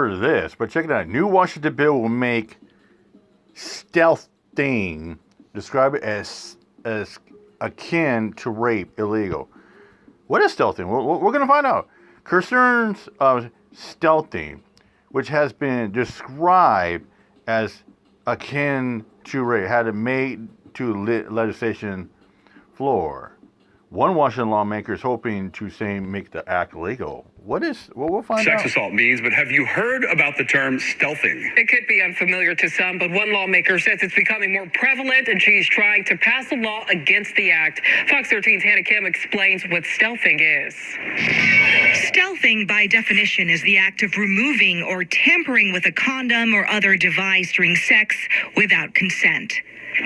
heard of this, but check it out. New Washington bill will make stealthing, describe it as akin to rape, illegal. What is stealthing? We're going to find out. Concerns of stealthing, which has been described as akin to rape, had it made to legislation floor. One Washington lawmaker is hoping to make the act legal. We'll find out. Sex assault means, but have you heard about the term stealthing? It could be unfamiliar to some, but one lawmaker says it's becoming more prevalent, and she's trying to pass a law against the act. Fox 13's Hannah Kim explains what stealthing is. Stealthing, by definition, is the act of removing or tampering with a condom or other device during sex without consent.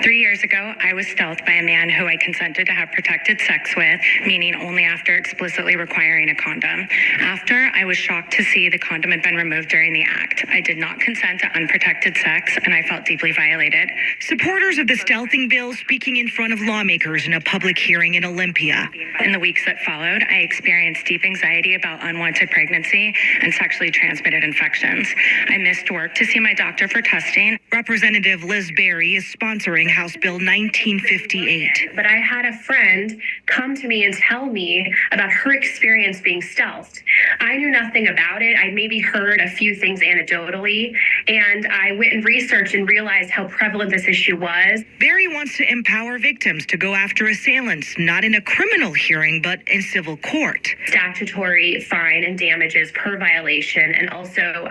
3 years ago, I was stealthed by a man who I consented to have protected sex with, meaning only after explicitly requiring a condom. After, I was shocked to see the condom had been removed during the act. I did not consent to unprotected sex, and I felt deeply violated. Supporters of the stealthing bill speaking in front of lawmakers in a public hearing in Olympia. In the weeks that followed, I experienced deep anxiety about unwanted pregnancy and sexually transmitted infections. I missed work to see my doctor for testing. Representative Liz Berry is sponsoring House Bill 1958. But I had a friend come to me and tell me about her experience being stealthed. I knew nothing about it. I maybe heard a few things anecdotally, and I went and researched and realized how prevalent this issue was. Berry wants to empower victims to go after assailants, not in a criminal hearing, but in civil court. Statutory fine and damages per violation, and also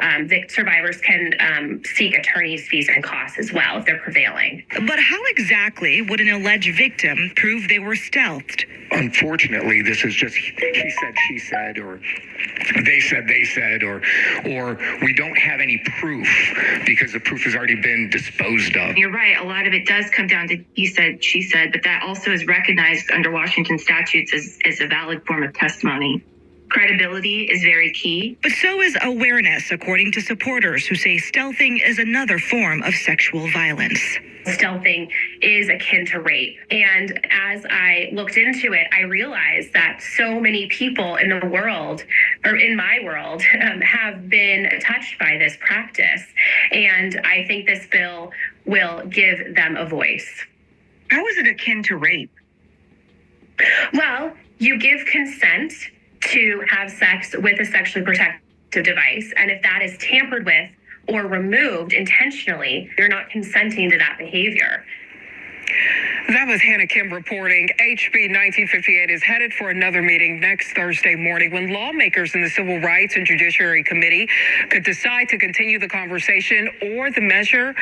survivors can seek attorney's fees and costs as well if they're prevailing. But how exactly would an alleged victim prove they were stealthed? Unfortunately, this is just he said, she said, or they said, or we don't have any proof because the proof has already been disposed of. You're right. A lot of it does come down to he said, she said, but that also is recognized under Washington statutes as a valid form of testimony. Credibility is very key. But so is awareness, according to supporters who say stealthing is another form of sexual violence. Stealthing is akin to rape. And as I looked into it, I realized that so many people in the world, or in my world, have been touched by this practice. And I think this bill will give them a voice. How is it akin to rape? Well, you give consent to have sex with a sexually protective device. And if that is tampered with or removed intentionally, you're not consenting to that behavior. That was Hannah Kim reporting. HB 1958 is headed for another meeting next Thursday morning when lawmakers in the Civil Rights and Judiciary Committee could decide to continue the conversation or the measure.